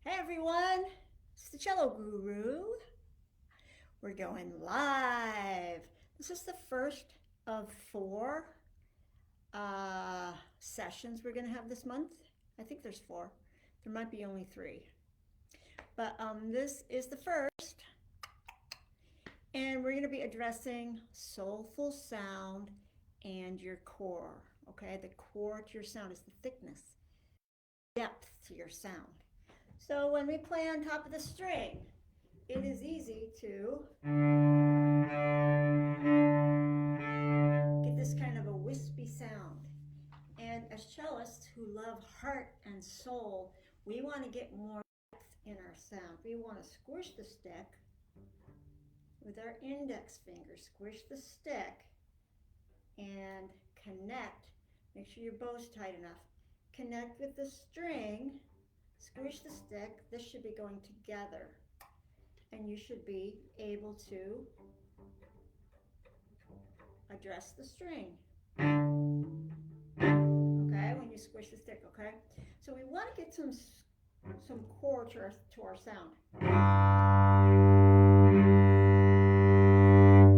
Hey everyone, it's the Cello Guru. We're going live. This is the first of four sessions we're going to have this month. I think there's four. There might be only three. But this is the first. And we're going to be addressing soulful sound and your core. Okay, the core to your sound is the thickness, depth to your sound. So when we play on top of the string, it is easy to get this kind of a wispy sound. And as cellists who love heart and soul, we want to get more depth in our sound. We want to squish the stick with our index finger. Squish the stick and connect. Make sure your bow's tight enough. Connect with the string. Squish the stick. This should be going together. And you should be able to address the string. Okay, when you squish the stick, okay? So we want to get some core to our sound.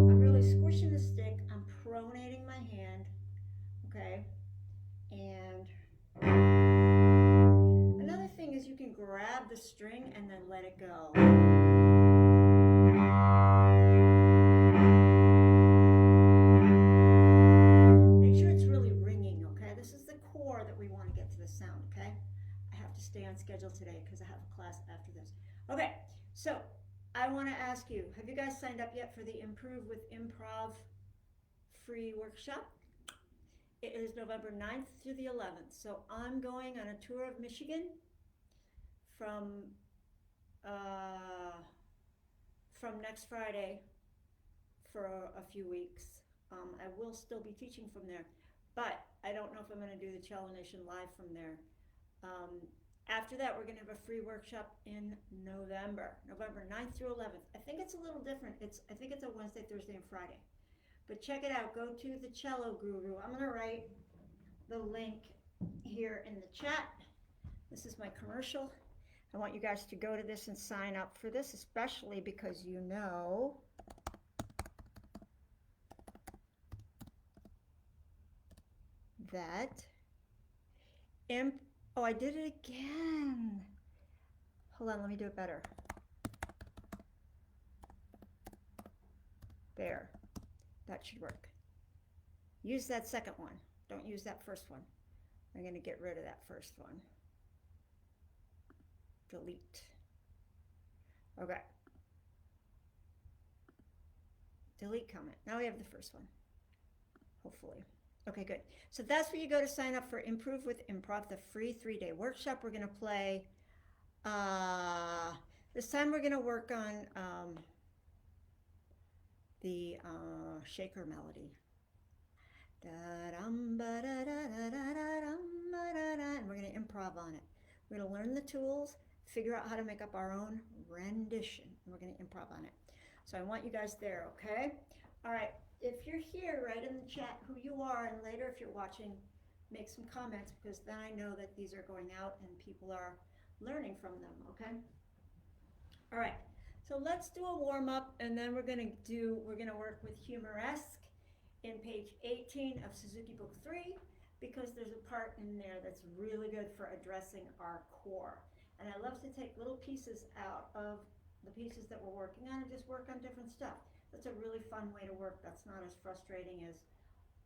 I'm really squishing the stick. I'm pronating my hand, okay? And another thing is you can grab the string and then let it go. Make sure it's really ringing, okay? This is the core that we want to get to the sound, okay? I have to stay on schedule today because I have a class after this. Okay, so I want to ask you, have you guys signed up yet for the Improve with Improv free workshop? It is November 9th through the 11th. So I'm going on a tour of Michigan from next Friday for a few weeks. I will still be teaching from there, but I don't know if I'm going to do the Cello Nation live from there. After that, we're going to have a free workshop in November 9th through 11th. I think it's a little different. I think it's a Wednesday, Thursday, and Friday. But check it out. Go to the Cello Guru. I'm going to write the link here in the chat. This is my commercial. I want you guys to go to this and sign up for this, especially because you know that oh, I did it again. Hold on, let me do it better. There. That should work. Use that second one. Don't use that first one. I'm going to get rid of that first one. Delete. Okay. Delete comment. Now we have the first one. Hopefully. Okay, good. So that's where you go to sign up for Improve with Improv, the free 3-day workshop. We're going to play, this time we're going to work on the shaker melody. And we're going to improv on it. We're going to learn the tools, figure out how to make up our own rendition, and we're going to improv on it. So I want you guys there, okay? All right. If you're here, write in the chat who you are, and later if you're watching, make some comments, because then I know that these are going out and people are learning from them, okay? All right, so let's do a warm-up, and then we're gonna work with Humoresque in page 18 of Suzuki Book 3, because there's a part in there that's really good for addressing our core. And I love to take little pieces out of the pieces that we're working on and just work on different stuff. That's a really fun way to work. That's not as frustrating as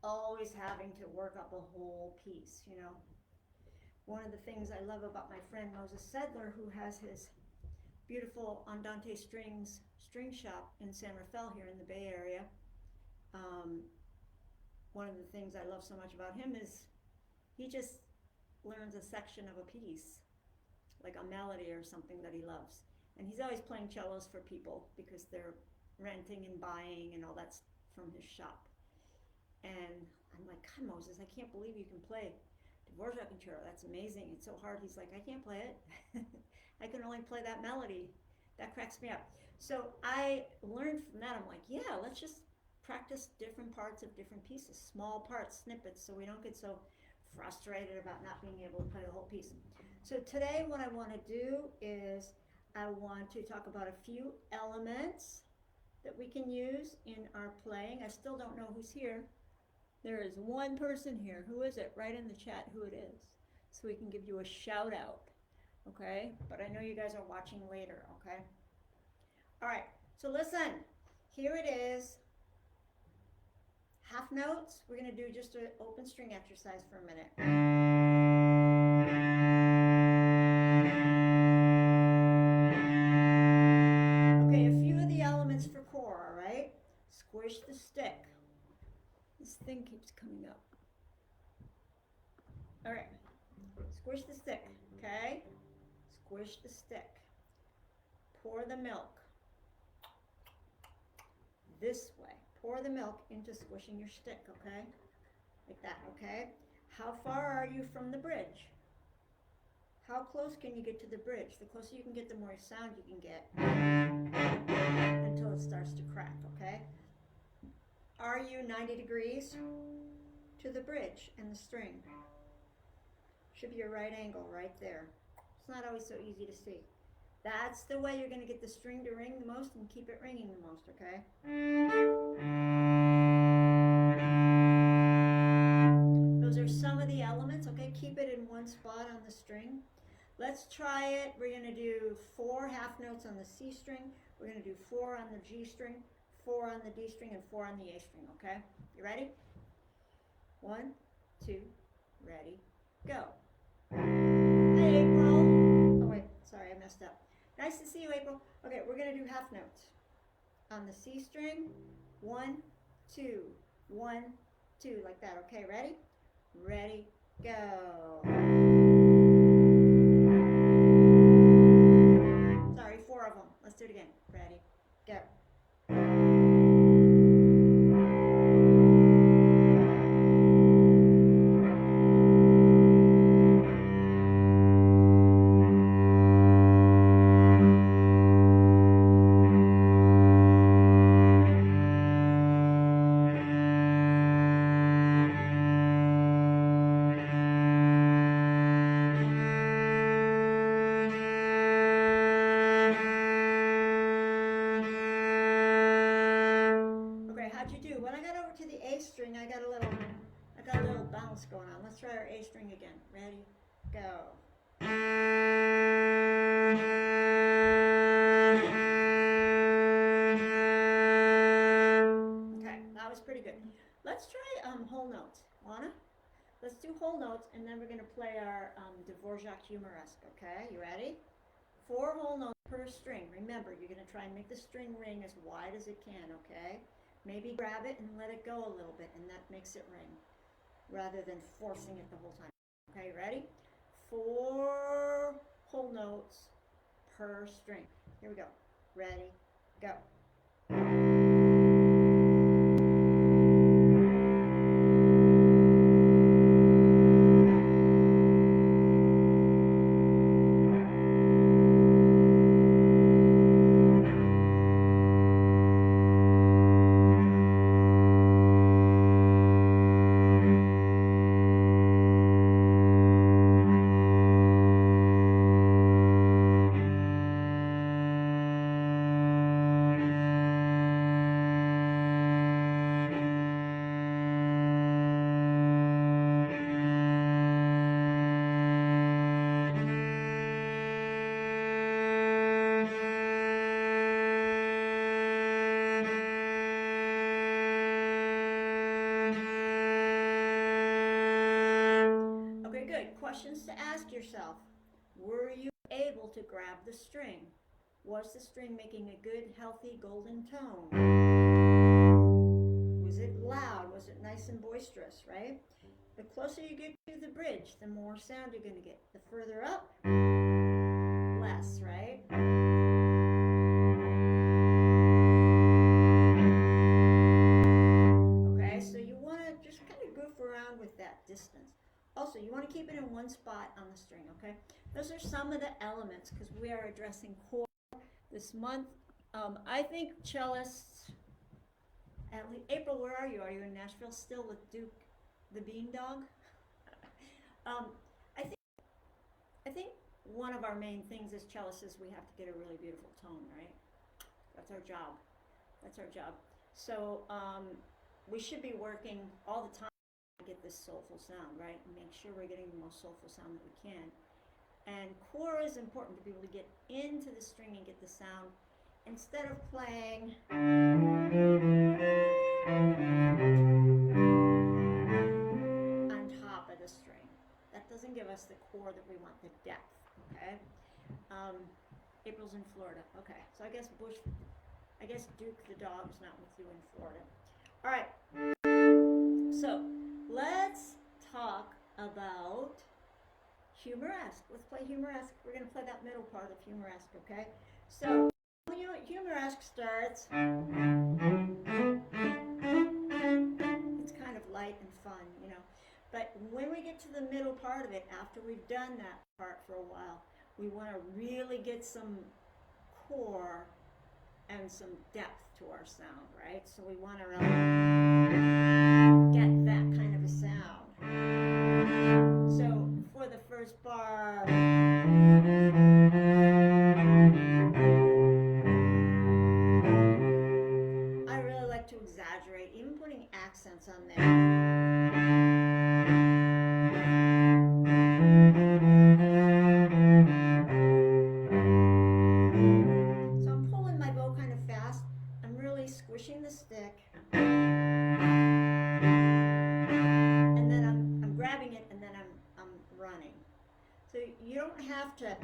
always having to work up a whole piece, you know. One of the things I love about my friend Moses Sedler, who has his beautiful Andante Strings string shop in San Rafael here in the Bay Area, one of the things I love so much about him is he just learns a section of a piece, like a melody or something that he loves. And he's always playing cellos for people because they're renting and buying and all that's from his shop. And I'm like, God, Moses, I can't believe you can play Dvorak concerto. That's amazing. It's so hard. He's like, I can't play it. I can only play that melody. That cracks me up. So I learned from that. I'm like, yeah, let's just practice different parts of different pieces, small parts, snippets, so we don't get so frustrated about not being able to play the whole piece. So today what I want to do is I want to talk about a few elements that we can use in our playing. I still don't know who's here. There is one person here. Who is it? Write in the chat who it is so we can give you a shout out. Okay? But I know you guys are watching later, okay? All right. So listen. Here it is. Half notes. We're going to do just an open string exercise for a minute. Okay, a few of the elements for core, all right? Squish the stick. This thing keeps coming up. All right. Squish the stick, okay? Squish the stick. Pour the milk. This way. Pour the milk into squishing your stick, okay? Like that, okay? How far are you from the bridge? How close can you get to the bridge? The closer you can get, the more sound you can get until it starts to crack, okay? Are you 90 degrees to the bridge and the string? Should be a right angle right there. It's not always so easy to see. That's the way you're going to get the string to ring the most and keep it ringing the most, okay? Those are some of the elements, okay? Keep it in one spot on the string. Let's try it. We're going to do 4 half notes on the C string. We're going to do 4 on the G string, 4 on the D string, and 4 on the A string, okay? You ready? 1, 2, ready, go. Hey, April. Oh, wait, sorry, I messed up. Nice to see you, April. Okay, we're going to do half notes. On the C string, 1, 2, 1, 2, like that. Okay, ready? Ready, go. Sorry, 4 of them. Let's do it again. Ready, go. Going on. Let's try our A string again. Ready, go. Okay, that was pretty good. Let's try whole notes. Lana? Let's do whole notes and then we're going to play our Dvorak Humoresque. Okay, you ready? 4 whole notes per string. Remember, you're going to try and make the string ring as wide as it can, okay? Maybe grab it and let it go a little bit and that makes it ring, rather than forcing it the whole time. Okay, ready? 4 whole notes per string. Here we go. Ready, go. Questions to ask yourself. Were you able to grab the string? Was the string making a good, healthy, golden tone? Was it loud? Was it nice and boisterous, right? The closer you get to the bridge, the more sound you're going to get. The further up, less, right? Okay, so you want to just kind of goof around with that distance. Also, you want to keep it in one spot on the string, okay? Those are some of the elements because we are addressing core this month. I think cellists, at least, April, where are you? Are you in Nashville still with Duke the Bean Dog? I think one of our main things as cellists is we have to get a really beautiful tone, right? That's our job. That's our job. So we should be working all the time to get this soulful sound, right? And make sure we're getting the most soulful sound that we can. And core is important to be able to get into the string and get the sound instead of playing on top of the string. That doesn't give us the core that we want, the depth, okay? April's in Florida. Okay, so I guess Duke the dog's not with you in Florida. All right, so let's talk about Humoresque. Let's play Humoresque. We're going to play that middle part of Humoresque, okay? So when Humoresque starts, it's kind of light and fun, you know. But when we get to the middle part of it, after we've done that part for a while, we want to really get some core and some depth to our sound, right? So we want to really get that kind of a sound. So for the first bar, I really like to exaggerate, even putting accents on there. So I'm pulling my bow kind of fast. I'm really squishing the stick. And then I'm grabbing it, and then I'm running. So you don't have to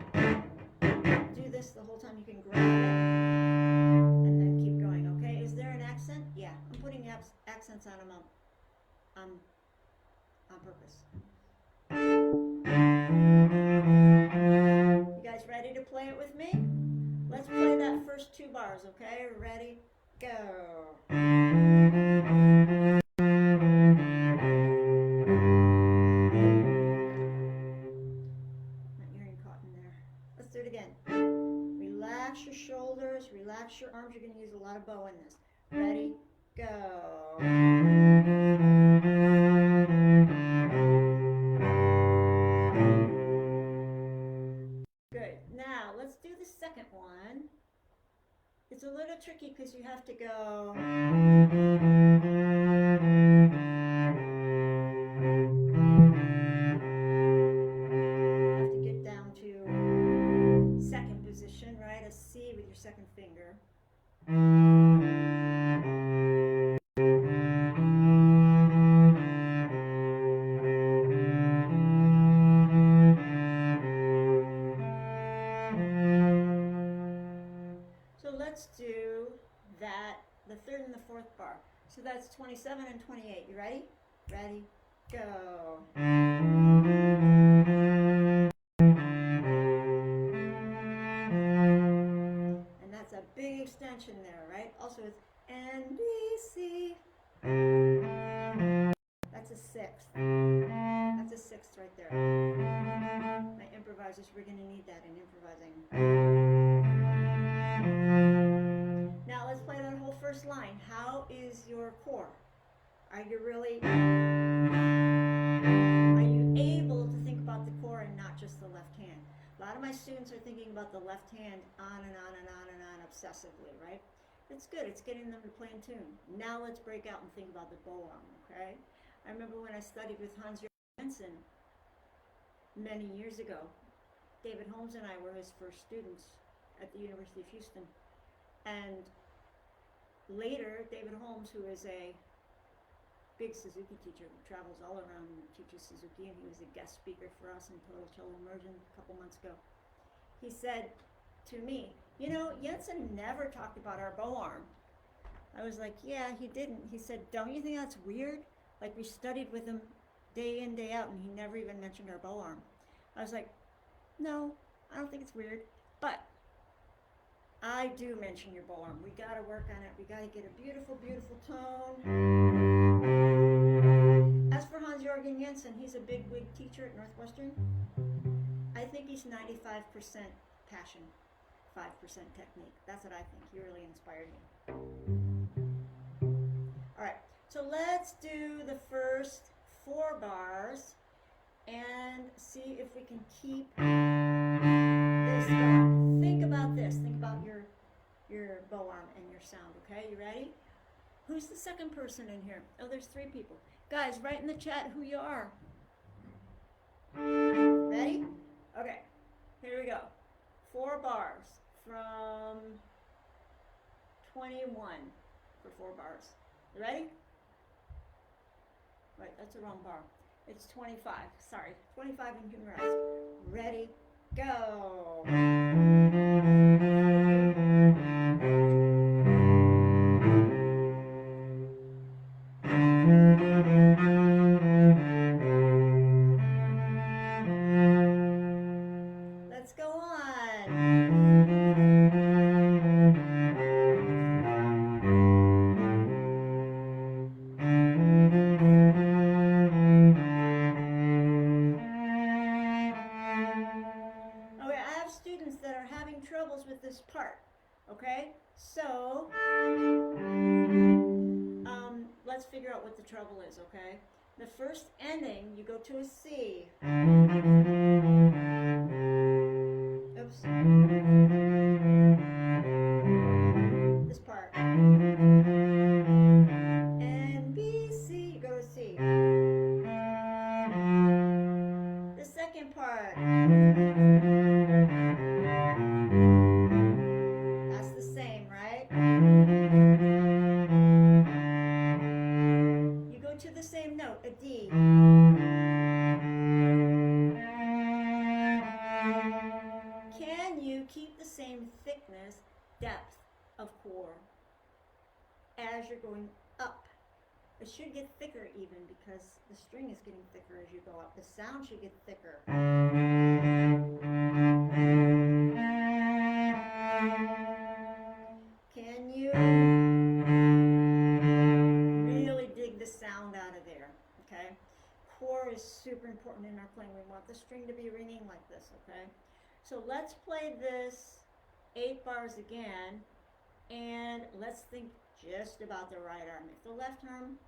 do this the whole time. You can grab it and then keep going, okay? Is there an accent? Yeah, I'm putting accents on them on purpose. You guys ready to play it with me? Let's play that first two bars, okay? Ready? Go. Let's do it again. Relax your shoulders, relax your arms. You're going to use a lot of bow in this. Ready? Go. Good. Now, let's do the second one. It's a little tricky because you have to go. Second position, right? A C with your second finger. So let's do that, the third and the fourth bar. So that's 27 and 28. You ready? Ready? Go. A big extension there, right? Also it's NBC. That's a sixth. That's a sixth right there. My improvisers, we're going to need that in improvising. Now let's play that whole first line. How is your core? Are you able to think about the core and not just the left hand? A lot of my students are thinking about the left hand on and on and on and on obsessively, right? It's good. It's getting them to play in tune. Now let's break out and think about the bow arm, okay? I remember when I studied with Hans-Jürgen Jensen many years ago. David Holmes and I were his first students at the University of Houston. And later, David Holmes, who is a big Suzuki teacher, who travels all around and teaches Suzuki, and he was a guest speaker for us in Total Cello Immersion a couple months ago. He said to me, you know, Jensen never talked about our bow arm. I was like, yeah, he didn't. He said, don't you think that's weird? Like, we studied with him day in, day out, and he never even mentioned our bow arm. I was like, no, I don't think it's weird, but I do mention your bow arm. We got to work on it. We got to get a beautiful, beautiful tone. As for Hans-Jürgen Jensen, he's a big wig teacher at Northwestern. I think he's 95% passion, 5% technique. That's what I think. He really inspired me. All right, so let's do the first 4 bars and see if we can keep your bow arm and your sound, okay? You ready? Who's the second person in here? Oh, there's 3 people. Guys, write in the chat who you are. Ready? Okay, here we go. 4 bars from 21 for 4 bars. You ready? Wait, that's the wrong bar. It's 25. Sorry, 25 in Humoresque. Ready? Go. Let's go on. Okay, I have students that are having troubles with this part. Okay, so let's figure out what the trouble is. Okay, the first ending, you go to a C. Oops. This part. And B, C, you go to C. The second part. That's the same, right? You go to the same note, a D. Can you keep the same thickness, depth of core as you're going up? It should get thicker even because the string is getting thicker as you go up. The sound should get thicker. Can you really dig the sound out of there? Okay? Core is super important in our playing. We want the string to be ringing like this, okay? So let's play this 8 bars again, and let's think just about the right arm. If the left arm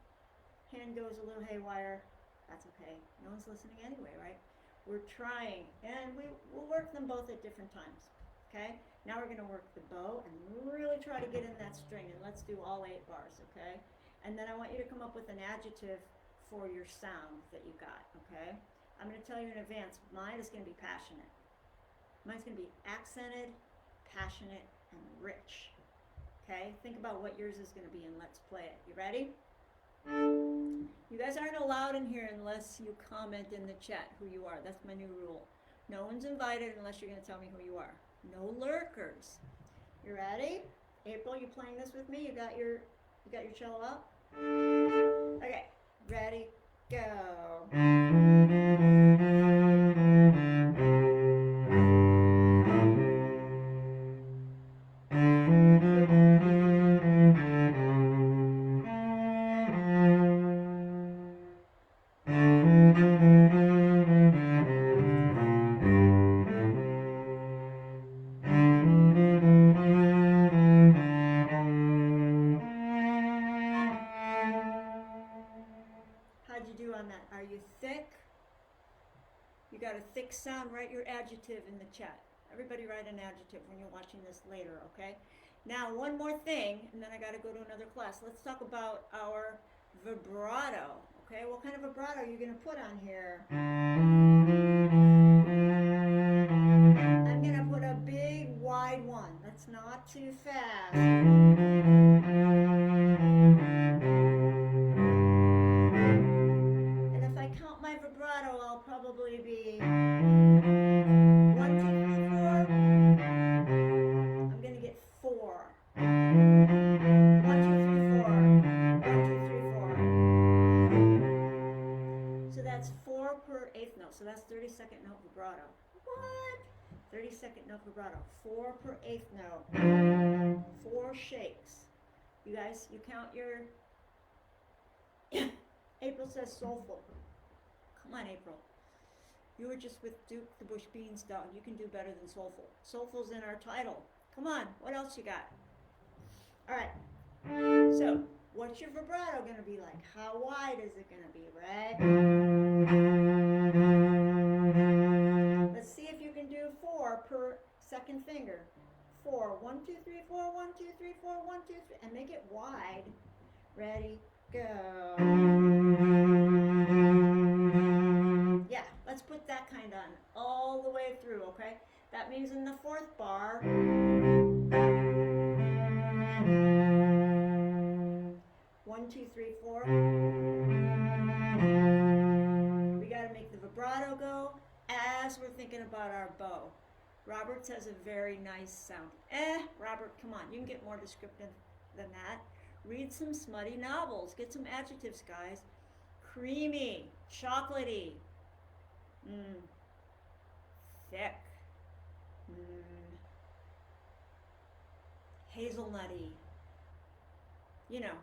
hand goes a little haywire, that's okay. No one's listening anyway, right? We're trying, and we'll work them both at different times, okay? Now we're gonna work the bow and really try to get in that string, and let's do all 8 bars, okay? And then I want you to come up with an adjective for your sound that you got, okay? I'm gonna tell you in advance, mine is gonna be passionate. Mine's gonna be accented, passionate, and rich, okay? Think about what yours is gonna be and let's play it. You ready? You guys aren't allowed in here unless you comment in the chat who you are. That's my new rule. No one's invited unless you're going to tell me who you are. No lurkers. You ready? April, you playing this with me? You got your cello up? Okay. Ready? Go. How'd you do on that? Are you thick? You got a thick sound, write your adjective in the chat. Everybody write an adjective when you're watching this later, okay? Now, one more thing, and then I got to go to another class. Let's talk about our vibrato, okay? What kind of vibrato are you going to put on here? I'm going to put a big, wide one. That's not too fast. And if I count my vibrato, I'll probably be 1, 2, 3, 4. I'm going to get 4. 1, 2, 3, 4. 1, 2, 3, 4. So that's 4 per eighth note. So that's 32nd note vibrato. What? 32nd note vibrato. 4 per eighth note. 4 shakes. You guys, you count your... April says soulful. Come on, April. You were just with Duke the Bush Beans dog. You can do better than soulful. Soulful's in our title. Come on, what else you got? All right. So, what's your vibrato going to be like? How wide is it going to be, right? Let's see if you can do 4 per second finger. 4. 1, 2, 3, 4. 1, 2, 3, 4. 1, 2, 3. And make it wide. Ready, go. Yeah, let's put that kind on all the way through, okay? That means in the 4th bar, 1, 2, 3, 4. We got to make the vibrato go as we're thinking about our bow. Robert's has a very nice sound. Robert, come on, you can get more descriptive than that. Read some smutty novels. Get some adjectives, guys. Creamy, chocolatey, thick, hazelnutty. You know,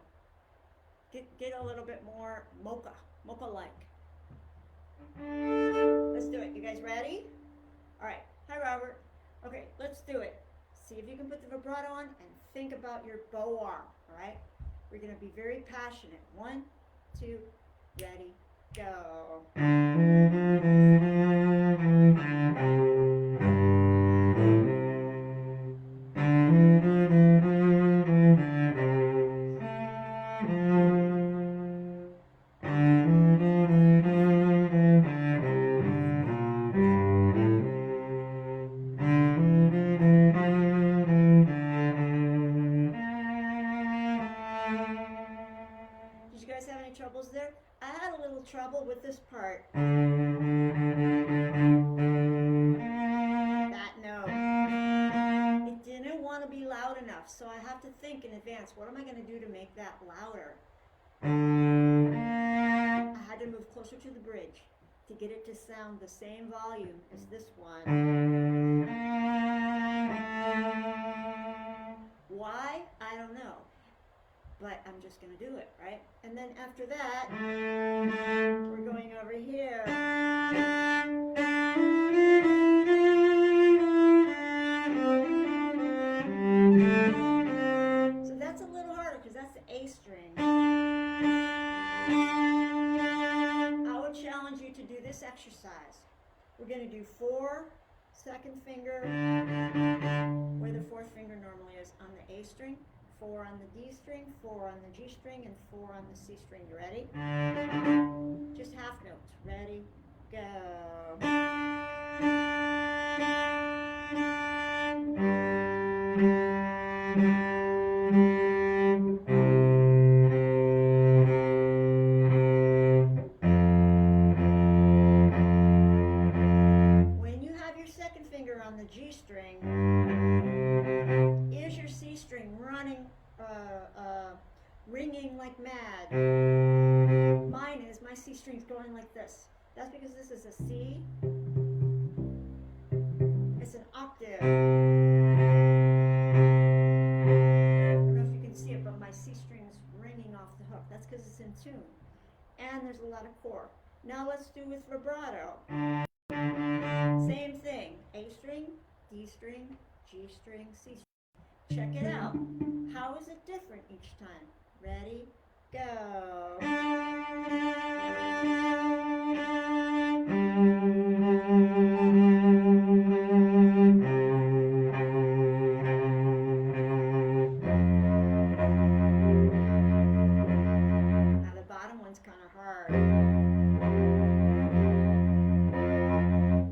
get a little bit more mocha-like. Let's do it. You guys ready? All right. Hi, Robert. Okay, let's do it. See if you can put the vibrato on and think about your bow arm. All right? We're going to be very passionate. 1, 2, ready, go. Did you guys have any troubles there? I had a little trouble with this part. That note. It didn't want to be loud enough, so I have to think in advance, what am I going to do to make that louder? I had to move closer to the bridge to get it to sound the same volume as this one. Why? I don't know. But I'm just going to do it, right? And then after that, we're going over here. So that's a little harder because that's the A string. I would challenge you to do this exercise. We're going to do 4, 2nd finger, where the 4th finger normally is, on the A string. 4 on the D string, 4 on the G string, and 4 on the C string. You ready? Just half notes. Ready? Go. When you have your 2nd finger on the G string, is your C string running, ringing like mad? Mine is. My C string's going like this. That's because this is a C. It's an octave. I don't know if you can see it, but my C string is ringing off the hook. That's because it's in tune. And there's a lot of core. Now let's do with vibrato. Same thing. A string, D string, G string, C string. Check it out. How is it different each time? Ready? Go. Now the bottom one's kind of hard.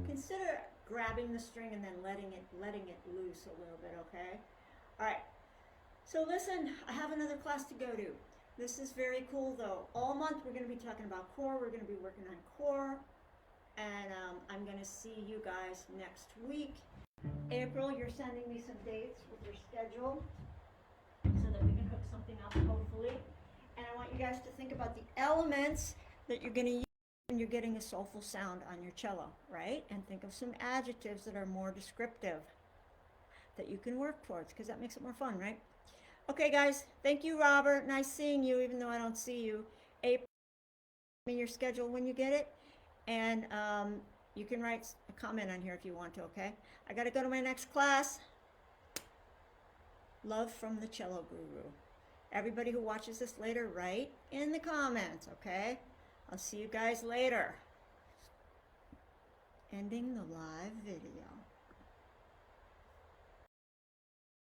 Consider grabbing the string and then letting it loose a little bit, okay? All right. So listen, I have another class to go to. This is very cool though. All month we're going to be talking about core. We're going to be working on core. And I'm going to see you guys next week. April, you're sending me some dates with your schedule so that we can hook something up hopefully. And I want you guys to think about the elements that you're going to use when you're getting a soulful sound on your cello, right? And think of some adjectives that are more descriptive that you can work towards, because that makes it more fun, right? Okay, guys. Thank you, Robert. Nice seeing you, even though I don't see you. April, in your schedule when you get it. And you can write a comment on here if you want to, okay? I got to go to my next class. Love from the Cello Guru. Everybody who watches this later, write in the comments, okay? I'll see you guys later. Ending the live video.